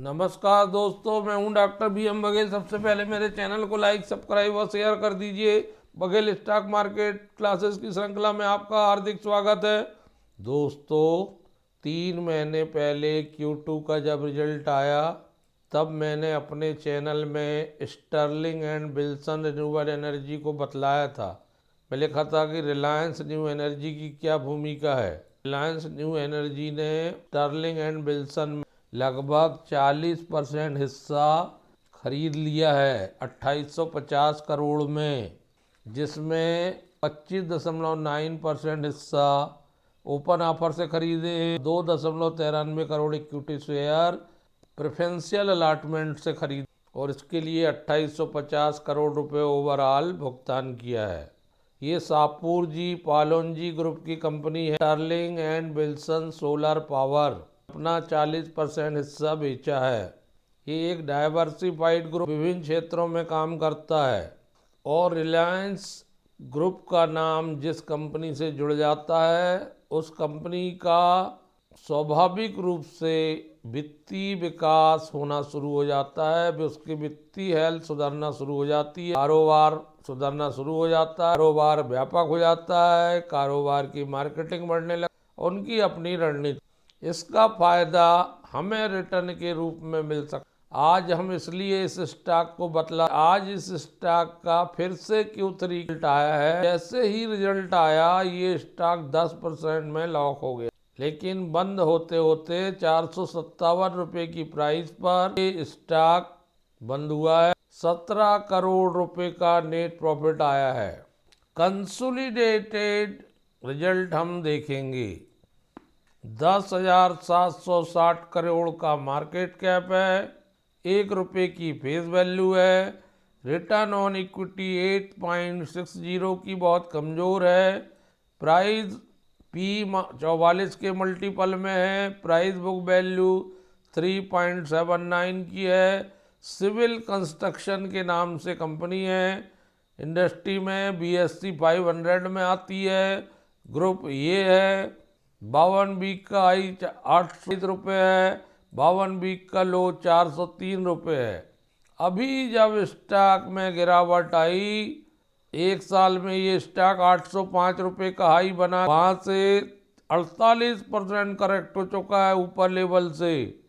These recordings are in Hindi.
नमस्कार दोस्तों, मैं हूं डॉक्टर BM बघेल। सबसे पहले मेरे चैनल को लाइक, सब्सक्राइब और शेयर कर दीजिए। बघेल स्टॉक मार्केट क्लासेस की श्रृंखला में आपका हार्दिक स्वागत है। दोस्तों, 3 महीने पहले Q2 का जब रिजल्ट आया तब मैंने अपने चैनल में Sterling and Wilson renewable energy को बतलाया था। मैं लिखा था कि रिलायंस न्यू एनर्जी की क्या भूमिका है। रिलायंस न्यू एनर्जी ने स्टर्लिंग एंड विल्सन लगभग 40% हिस्सा खरीद लिया है 2850 करोड़ में, जिसमें 25.9% हिस्सा ओपन ऑफर से खरीदे हैं। 2.93 crore equity share preferential allotment से खरीदे और इसके लिए 2850 करोड़ रुपए ओवरऑल भुगतान किया है। ये शाहपुर पालोनजी ग्रुप की कंपनी है। Sterling and Wilson solar power अपना 40% हिस्सा बेचा है। ये एक डाइवर्सिफाइड ग्रुप विभिन्न क्षेत्रों में काम करता है और रिलायंस ग्रुप का नाम जिस कंपनी से जुड़ जाता है उस कंपनी का स्वाभाविक रूप से वित्तीय विकास होना शुरू हो जाता है। उसकी वित्तीय हेल्थ सुधरना शुरू हो जाती है, कारोबार सुधरना शुरू हो जाता है, कारोबार व्यापक हो जाता है, कारोबार की मार्केटिंग बढ़ने लग, उनकी अपनी रणनीति। इसका फायदा हमें रिटर्न के रूप में मिल सकता। आज हम इसलिए इस स्टॉक को आज इस स्टॉक का फिर से Q3 रिजल्ट आया है। जैसे ही रिजल्ट आया ये स्टॉक 10% में लॉक हो गया, लेकिन बंद होते होते 457 रुपये की प्राइस पर ये स्टॉक बंद हुआ है। 17 करोड़ रुपए का नेट प्रॉफिट आया है। कंसोलिडेटेड रिजल्ट हम देखेंगे। 10,760 करोड़ का मार्केट कैप है, 1 रुपये की फेस वैल्यू है। रिटर्न ऑन इक्विटी 8.60 की बहुत कमज़ोर है। प्राइस P44 के मल्टीपल में है। प्राइस बुक वैल्यू 3.79 की है। सिविल कंस्ट्रक्शन के नाम से कंपनी है। इंडस्ट्री में BSE 500 में आती है। ग्रुप ये है। 52 वीक का हाई 800 रुपये है, 52 वीक का लो 403 रुपये है। अभी जब स्टॉक में गिरावट आई, एक साल में ये स्टॉक 805 रुपये का हाई बना, वहाँ से 48% करेक्ट हो चुका है ऊपर लेवल से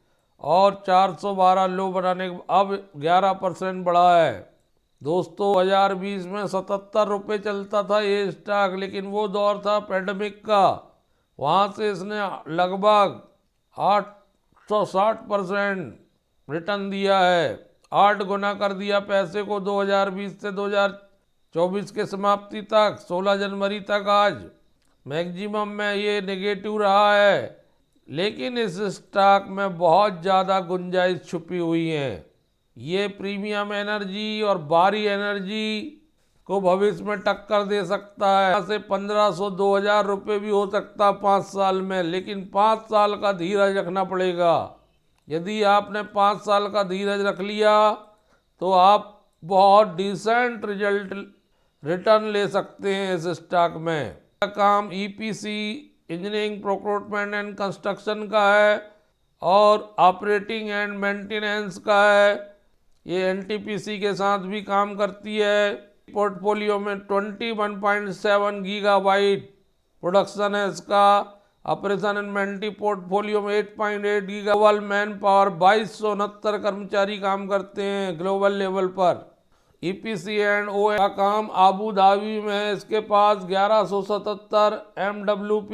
और 412 लो बनाने के अब 11% बढ़ा है। दोस्तों, 2020 में 77 रुपये चलता था ये स्टॉक, लेकिन वो दौर था पैंडेमिक का। वहाँ से इसने लगभग 860% रिटर्न दिया है, 8 गुना कर दिया पैसे को 2020 से 2024 के समाप्ति तक, 16 जनवरी तक। आज मैक्सिमम में ये नेगेटिव रहा है, लेकिन इस स्टॉक में बहुत ज़्यादा गुंजाइश छुपी हुई है। ये प्रीमियम एनर्जी और बारी एनर्जी को भविष्य में टक्कर दे सकता है। यहाँ से 1500-2000 रुपये भी हो सकता 5 साल में, लेकिन 5 साल का धीरज रखना पड़ेगा। यदि आपने 5 साल का धीरज रख लिया तो आप बहुत डिसेंट रिटर्न ले सकते हैं इस स्टॉक में। काम EPC engineering procurement and construction का है और ऑपरेटिंग एंड मेंटेनेंस का है। ये NTPC के साथ भी काम करती है। पोर्टफोलियो में 21.7 गीगाबाइट प्रोडक्शन है इसका। ऑपरेशन एंड मेंटेनेंस पोर्टफोलियो में 8.8 गीगावाट मैन पावर, 2269 कर्मचारी काम करते हैं ग्लोबल लेवल पर। EPC एंड O का काम आबू धाबी में है। इसके पास 1177 MWP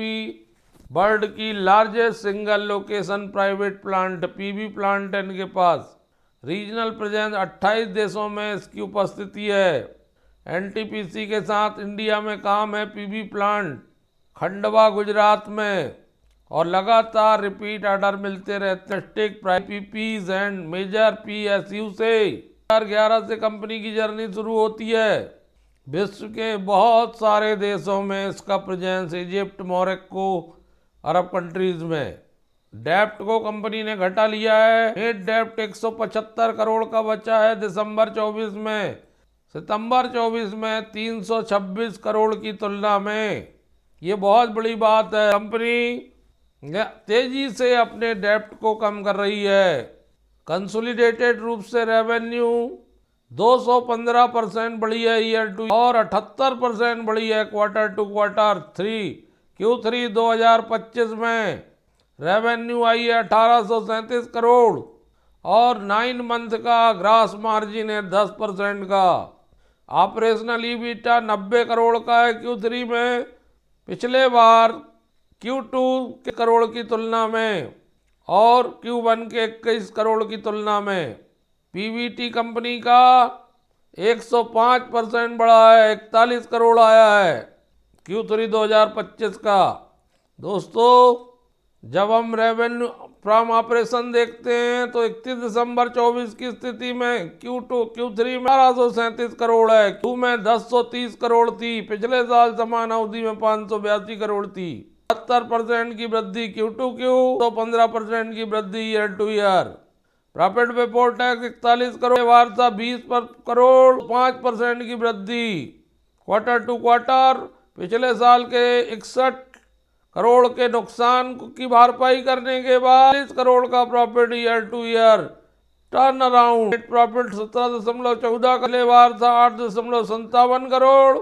वर्ल्ड की largest single location private plant PV plant है इनके पास। रीजनल प्रेजेंस 28 देशों में इसकी उपस्थिति है। NTPC के साथ इंडिया में काम है PV प्लांट खंडवा गुजरात में और लगातार रिपीट ऑर्डर मिलते रहते stake PPs and major PSU से। 2011 से कंपनी की जर्नी शुरू होती है। विश्व के बहुत सारे देशों में इसका प्रेजेंस, इजिप्ट, मोरक्को, अरब कंट्रीज में। डेप्ट को कंपनी ने घटा लिया है। नेट डेप्ट 175 करोड़ का बचा है दिसंबर 24 में। सितंबर 24 में 326 करोड़ की तुलना में ये बहुत बड़ी बात है। कंपनी तेजी से अपने डेप्ट को कम कर रही है। कंसोलिडेटेड रूप से रेवेन्यू 215% बढ़ी है ईयर टू और 78% बढ़ी है quarter to quarter three. Q3 2025 में रेवेन्यू आई है 1837 करोड़ और 9 मंथ का ग्रास मार्जिन है 10% का। ऑपरेशनल ईबिटा 90 करोड़ का है Q3 में, पिछले बार Q2 के करोड़ की तुलना में और Q1 के 21 करोड़ की तुलना में। पीबीटी कंपनी का 105% बढ़ा है, 41 करोड़ आया है Q3 2025 का। दोस्तों, जब हम रेवेन्यू फ्रॉम ऑपरेशन देखते हैं तो 31 दिसंबर 24 की स्थिति में Q3 में 1837 करोड़ है, Q में 1030 करोड़ थी, पिछले साल समान अवधि में 582 करोड़ थी। 70% की वृद्धि Q2Q, तो 15% की वृद्धि year two year. Profit before tax 41 crore, वार्ता 20 करोड़, 5% की वृद्धि क्वार्टर टू क्वार्टर। पिछले साल के 61 करोड़ के नुकसान की भरपाई करने के बाद 40 करोड़ का profit year two year turn around. Net profit 17.14 का वार था 8.57 करोड़,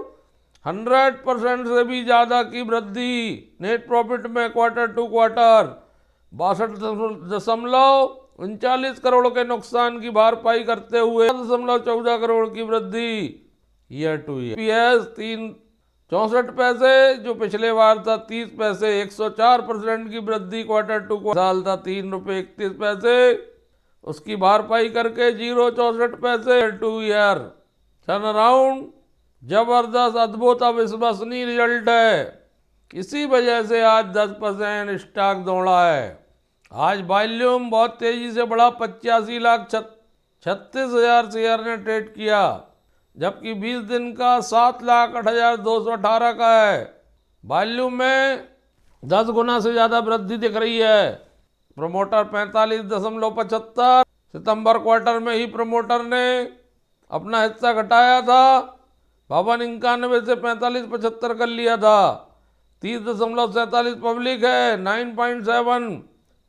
100% से भी ज्यादा की वृद्धि नेट प्रॉफिट में क्वार्टर टू क्वार्टर। 62.39 करोड़ के नुकसान की भरपाई करते हुए 14 करोड़ की वृद्धि ईयर टू ईयर। PS 3.64 पैसे जो पिछले बार था 30 पैसे, 104% की वृद्धि क्वार्टर टू क्वार्टर। साल था 3 रुपये 31 पैसे, उसकी भरपाई करके 0.64 पैसे टू ईयर। टर्न अराउंड जबरदस्त, अद्भुत, अविश्वसनीय रिजल्ट है। इसी वजह से आज 10% स्टॉक दौड़ा है। आज वॉल्यूम बहुत तेजी से बढ़ा, 85,36,000 शेयर ने ट्रेड किया, जबकि 20 दिन का 7,08,218 का है। वॉल्यूम में 10 गुना से ज़्यादा वृद्धि दिख रही है। प्रमोटर 45.75, सितंबर क्वार्टर में ही प्रमोटर ने अपना हिस्सा घटाया था, 52.91 से 45.75 कर लिया था। 30.47 पब्लिक है, 9.7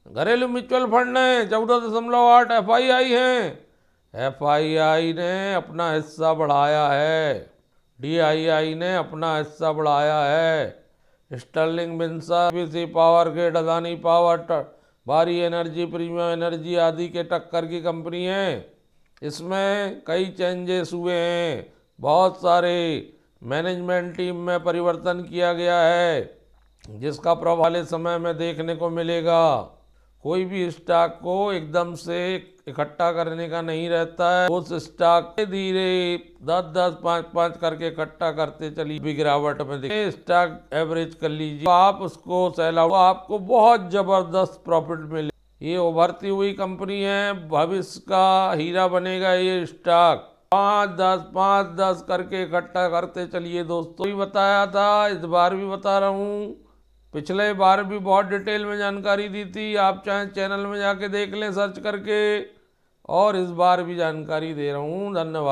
घरेलू म्यूचुअल फंड है, 14.8 FII हैं। FII ने अपना हिस्सा बढ़ाया है, DII ने अपना हिस्सा बढ़ाया है। स्टर्लिंग बिन्सा, BBC power grid, Adani power, भारी एनर्जी, प्रीमियम एनर्जी आदि के टक्कर की कंपनी है। इसमें कई चेंजेस हुए हैं, बहुत सारे मैनेजमेंट टीम में परिवर्तन किया गया है, जिसका प्रभाव वाले समय में देखने को मिलेगा। कोई भी स्टॉक को एकदम से इकट्ठा करने का नहीं रहता है, उस स्टॉक धीरे 10-10, 5-5 करके इकट्ठा करते चलिए, भी गिरावट में देखिए स्टॉक एवरेज कर लीजिए, आप उसको सेल आउट, आपको बहुत जबरदस्त प्रॉफिट मिले। ये उभरती हुई कंपनी है, भविष्य का हीरा बनेगा ये स्टॉक। 5-10 करके इकट्ठा करते चलिए दोस्तों। भी बताया था, इस बार भी बता रहा हूँ, पिछले बार भी बहुत डिटेल में जानकारी दी थी, आप चाहे चैनल में जाके देख लें सर्च करके, और इस बार भी जानकारी दे रहा हूँ। धन्यवाद।